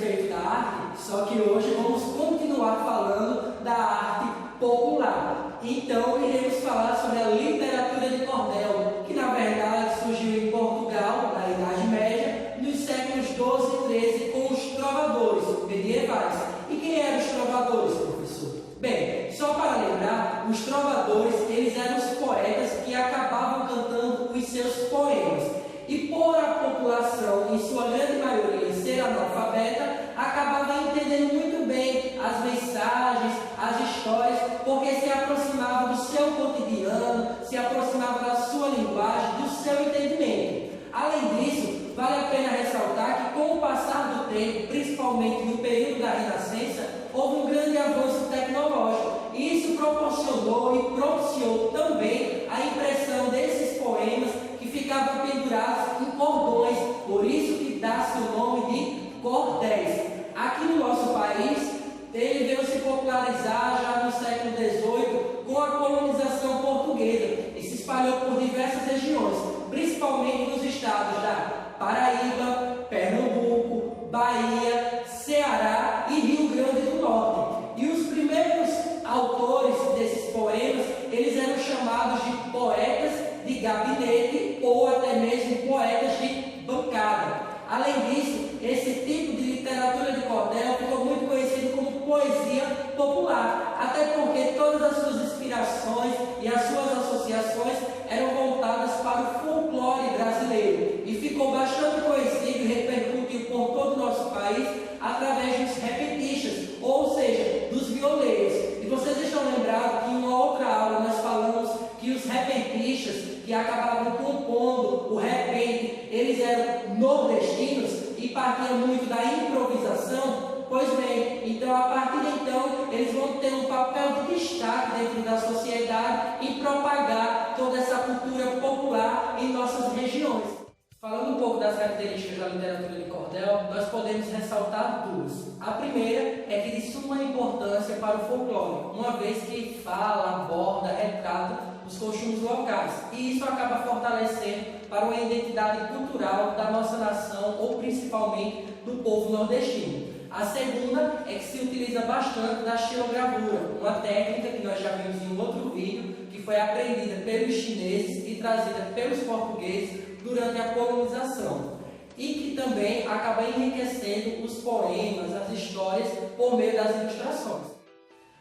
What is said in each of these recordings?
respeito da arte, só que hoje vamos continuar falando da arte popular. Então, iremos falar sobre a literatura de cordel, que na verdade surgiu em Portugal, na Idade Média, nos séculos 12 e 13, com os trovadores medievais. E quem eram os trovadores, professor? Bem, só para lembrar, os trovadores, eles eram os poetas que acabavam cantando os seus poemas. E por a população, em sua grande maioria, ser analfabeta, acabava entendendo muito bem as mensagens, as histórias, porque se aproximava do seu cotidiano, se aproximava da sua linguagem, do seu entendimento. Além disso, vale a pena ressaltar que com o passar do tempo, principalmente no período da Renascença, houve um grande avanço tecnológico. E isso proporcionou e propiciou também a impressão desses poemas que ficavam pendurados em cordões, por isso que dá-se o nome de cordéis. Aqui no nosso país, ele veio se popularizar já no século XVIII com a colonização portuguesa e se espalhou por diversas regiões, principalmente nos estados da Paraíba, Pernambuco, Bahia, Ceará e Rio Grande do Norte. E os primeiros autores desses poemas, eles eram chamados de poetas de gabinete ou até mesmo poetas de bancada. Além disso, esse tipo de literatura de cordel ficou muito conhecido como poesia popular, até porque todas as suas inspirações e as suas associações eram voltadas para o folclore brasileiro e ficou bastante conhecido e repercutiu por todo o nosso país através dos repentistas, ou seja, dos violeiros. E vocês estão lembrados que em uma outra aula nós falamos que os repentistas que acabavam compondo o repente, eles eram nordestinos e partiam muito da improvisação. Pois bem, então a partir de então eles vão ter um papel de destaque dentro da sociedade e propagar toda essa cultura popular em nossas regiões. Falando um pouco das características da literatura de cordel, nós podemos ressaltar duas. A primeira é que de suma importância para o folclore, uma vez que fala, aborda, retrata os costumes locais, e isso acaba fortalecendo para uma identidade cultural da nossa nação ou principalmente do povo nordestino. A segunda é que se utiliza bastante da xilogravura, uma técnica que nós já vimos em um outro vídeo, que foi aprendida pelos chineses e trazida pelos portugueses durante a colonização, e que também acaba enriquecendo os poemas, as histórias, por meio das ilustrações.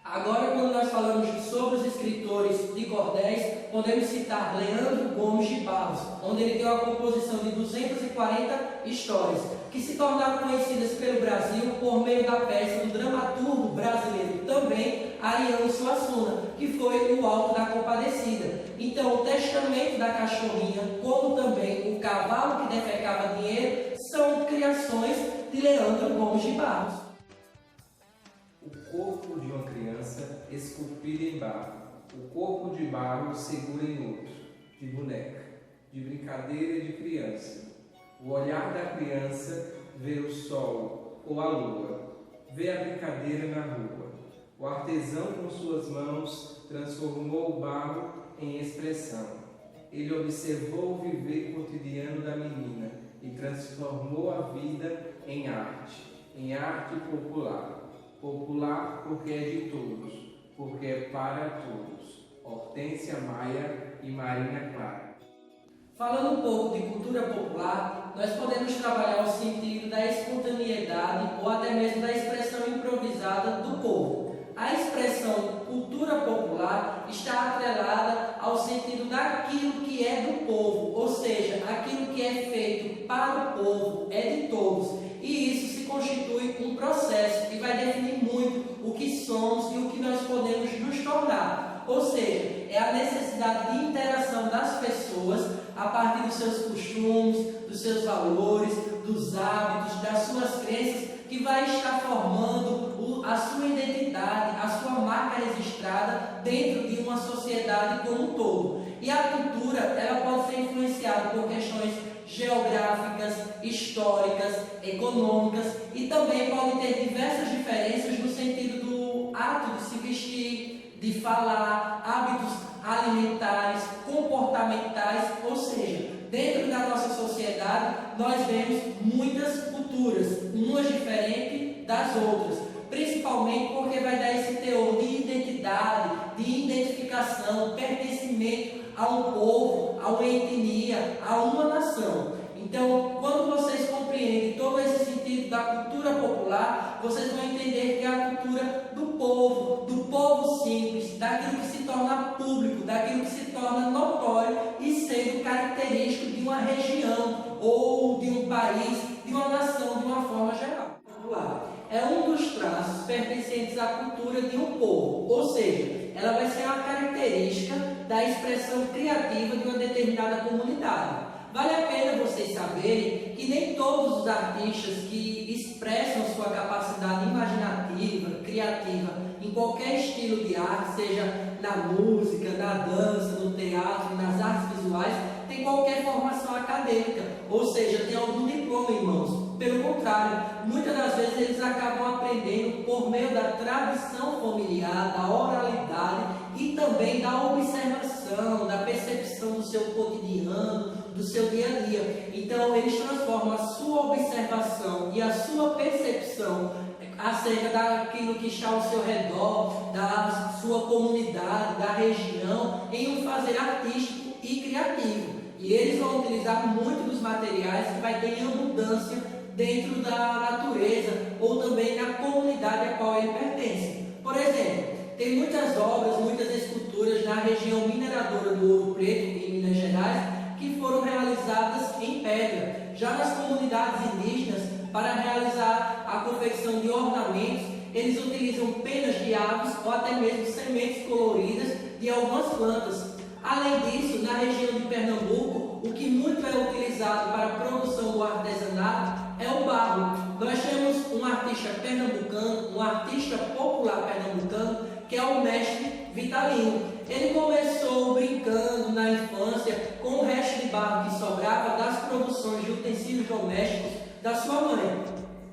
Agora, quando nós falamos sobre os escritores de cordéis, podemos citar Leandro Gomes de Barros, onde ele tem uma composição de 240 histórias, que se tornaram conhecidas pelo Brasil por meio da peça do dramaturgo brasileiro também, Ariano Suassuna, que foi o Alto da Compadecida. Então, o Testamento da Cachorrinha, como também o Cavalo que Defecava Dinheiro, são criações de Leandro Gomes de Barros. O corpo de uma criança esculpido em barro, o corpo de barro segura em outro, de boneca, de brincadeira de criança. O olhar da criança vê o sol ou a lua, vê a brincadeira na rua. O artesão com suas mãos transformou o barro em expressão. Ele observou o viver cotidiano da menina e transformou a vida em arte popular. Popular porque é de todos, porque é para todos. Hortência Maia e Marina Clara. Falando um pouco de cultura popular, nós podemos trabalhar o sentido da espontaneidade ou até mesmo da expressão improvisada do povo. A expressão cultura popular está atrelada ao sentido daquilo que é do povo, ou seja, aquilo que é feito para o povo, é de todos. E isso se constitui um processo que vai definir muito o que somos e o que nós podemos nos tornar. Ou seja, é a necessidade de interação das pessoas a partir dos seus costumes, dos seus valores, dos hábitos, das suas crenças, que vai estar formando a sua identidade, a sua marca registrada dentro de uma sociedade como um todo. E a cultura, ela pode ser influenciada por questões geográficas, históricas, econômicas, e também pode ter diversas diferenças no sentido do ato de se vestir, de falar, hábitos alimentares, comportamentais, ou seja, dentro da nossa sociedade nós vemos muitas culturas esculturas, umas diferentes das outras, principalmente porque vai dar esse teor de identidade, de identificação, pertencimento a um povo, a uma etnia, a uma nação. Então, quando vocês compreendem todo esse sentido da cultura popular, vocês vão entender que é a cultura do povo simples, daquilo que se torna público, daquilo que se torna notório e sendo característico de uma região ou de um país, de uma nação, de uma forma geral. Popular é um dos traços pertencentes à cultura de um povo, ou seja, ela vai ser uma característica da expressão criativa de uma determinada comunidade. Vale a pena vocês saberem que nem todos os artistas que expressam sua capacidade imaginativa, criativa, em qualquer estilo de arte, seja na música, na dança, no teatro, nas artes visuais, tem qualquer formação acadêmica, ou seja, tem algum diploma em mãos. Pelo contrário, muitas das vezes eles acabam aprendendo por meio da tradição familiar, da oralidade e também da observação, da percepção do seu cotidiano, do seu dia a dia. Então, eles transformam a sua observação e a sua percepção acerca daquilo que está ao seu redor, da sua comunidade, da região, em um fazer artístico e criativo. E eles vão utilizar muito dos materiais que vai ter em abundância dentro da natureza ou também na comunidade a qual ele pertence. Por exemplo, tem muitas obras, muitas esculturas na região mineradora do Ouro Preto, em Minas Gerais, que foram realizadas em pedra. Já nas comunidades indígenas, para realizar a confecção de ornamentos, eles utilizam penas de aves ou até mesmo sementes coloridas de algumas plantas. Além disso, na região de Pernambuco, o que muito é utilizado para a produção do artesanato é o barro. Nós temos um artista pernambucano, um artista popular pernambucano, que é o mestre Vitalino. Ele começou brincando na infância com o resto de barro que sobrava das produções de utensílios domésticos da sua mãe.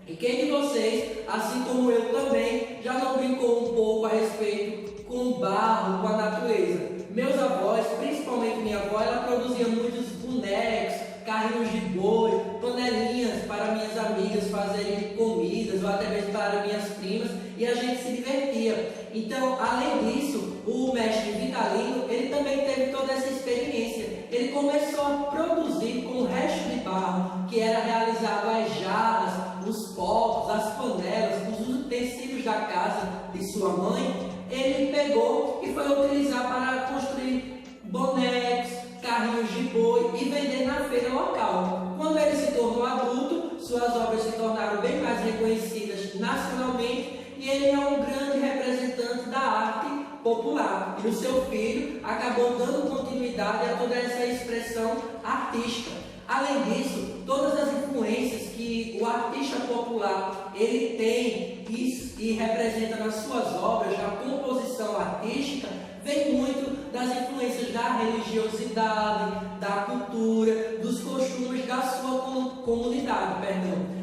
E quem de vocês, assim como eu também, já não brincou um pouco a respeito com o barro, com a natureza? Meus avós, principalmente minha avó, ela produzia muitos bonecos, carrinhos de boi, panelinhas para minhas amigas fazerem comidas, ou até mesmo para minhas primas, e a gente se divertia. Então, além disso, o mestre Vitalino, ele também teve toda essa experiência. Ele começou a produzir com o resto de barro, que era realizado as jarras, os copos, as panelas, os utensílios da casa de sua mãe. Ele pegou e foi utilizar para construir bonecos, carrinhos de boi e vender na feira local. Quando ele se tornou adulto, suas obras se tornaram bem mais reconhecidas nacionalmente e ele é um grande representante da arte popular. E o seu filho acabou dando continuidade a toda essa expressão artística. Além disso, todas as influências que o artista popular ele tem e representa nas suas obras, na composição artística, vem muito das influências da religiosidade, da cultura, dos costumes da sua comunidade.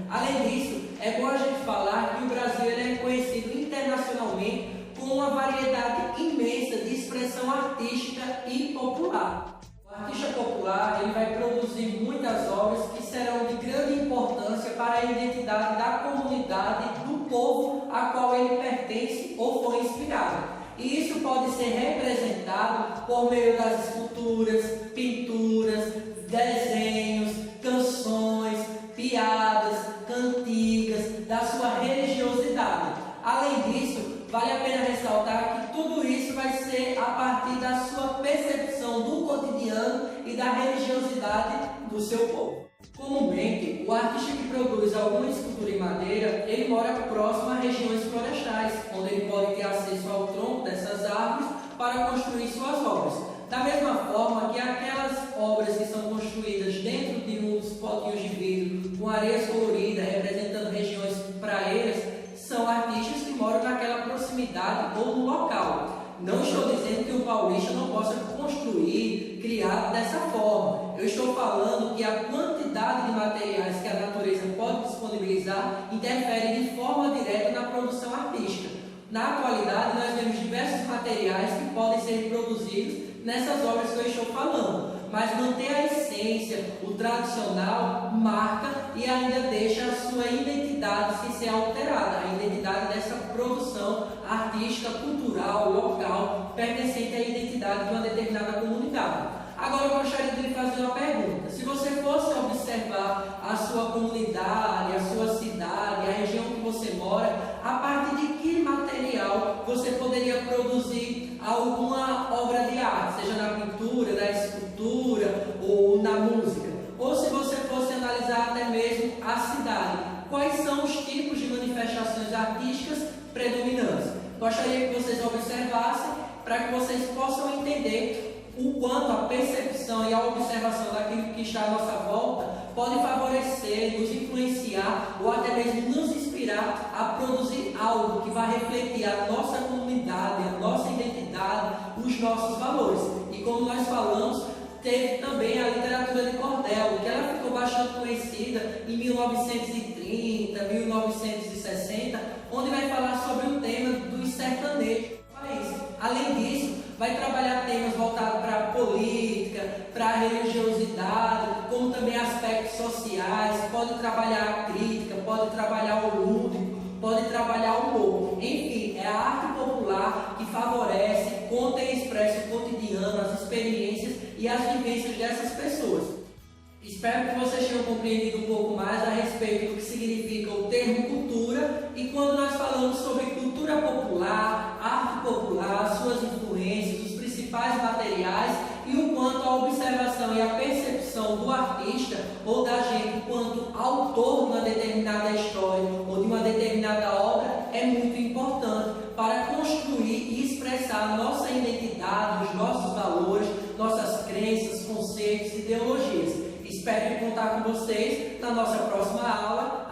Além disso, é bom a gente falar que o Brasil ele é conhecido internacionalmente com uma variedade imensa de expressão artística e popular. O artista popular ele vai produzir muitas obras que serão de grande importância para a identidade da comunidade, do povo a qual ele pertence ou foi inspirado. E isso pode ser representado por meio das esculturas, pinturas, desenhos, canções, piadas, cantigas, da sua religiosidade. Além disso, vale a pena ressaltar que tudo isso vai ser a partir da sua percepção do cotidiano e da religiosidade do seu povo. Comumente, o artista que produz alguma escultura em madeira, ele mora próximo a regiões florestais, onde ele pode ter acesso ao tronco dessas árvores para construir suas obras. Da mesma forma que aquelas obras que são construídas dentro de uns potinhos de vidro com areias coloridas, representando regiões praeiras, são artistas que moram naquela proximidade ou no local. Não estou dizendo que o paulista não possa construir, criar dessa forma. Eu estou falando que a quantidade de materiais que a natureza pode disponibilizar interfere de forma direta na produção artística. Na atualidade, nós vemos diversos materiais que podem ser produzidos nessas obras que eu estou falando. mas manter a essência, o tradicional, marca e ainda deixa a sua identidade sem ser alterada, a identidade dessa produção artística, cultural, local, pertencente à identidade de uma determinada comunidade. Agora eu gostaria de lhe fazer uma pergunta. Se você fosse observar a sua comunidade, a sua cidade, a região que você mora, a partir de que material você poderia produzir alguma obra de arte, seja na pintura, na escultura ou na música? Ou se você fosse analisar até mesmo a cidade, quais são os tipos de manifestações artísticas predominantes? Gostaria que vocês observassem para que vocês possam entender o quanto a percepção e a observação daquilo que está à nossa volta pode favorecer, nos influenciar ou até mesmo nos inspirar a produzir algo que vai refletir a nossa comunidade, a nossa identidade, os nossos valores. E como nós falamos, teve também a literatura de cordel, que ela ficou bastante conhecida em 1930, 1960, onde vai falar sobre o tema dos sertanejos do país. Além disso, vai trabalhar temas voltados para a política, para a religiosidade, como também aspectos sociais, pode trabalhar a crítica, pode trabalhar o lúdico, pode trabalhar o humor. Enfim, é a arte popular que favorece, conta e expressa o cotidiano, as experiências e as vivências dessas pessoas. Espero que vocês tenham compreendido um pouco mais a respeito do que significa o termo cultura, e quando nós falamos sobre cultura popular, arte popular, suas influências, os principais materiais e o quanto a observação e a percepção do artista ou da gente enquanto autor de uma determinada história ou de uma determinada obra é muito importante para construir e expressar a nossa identidade, os nossos valores, nossas crenças, conceitos, ideologias. Espero contar com vocês na nossa próxima aula.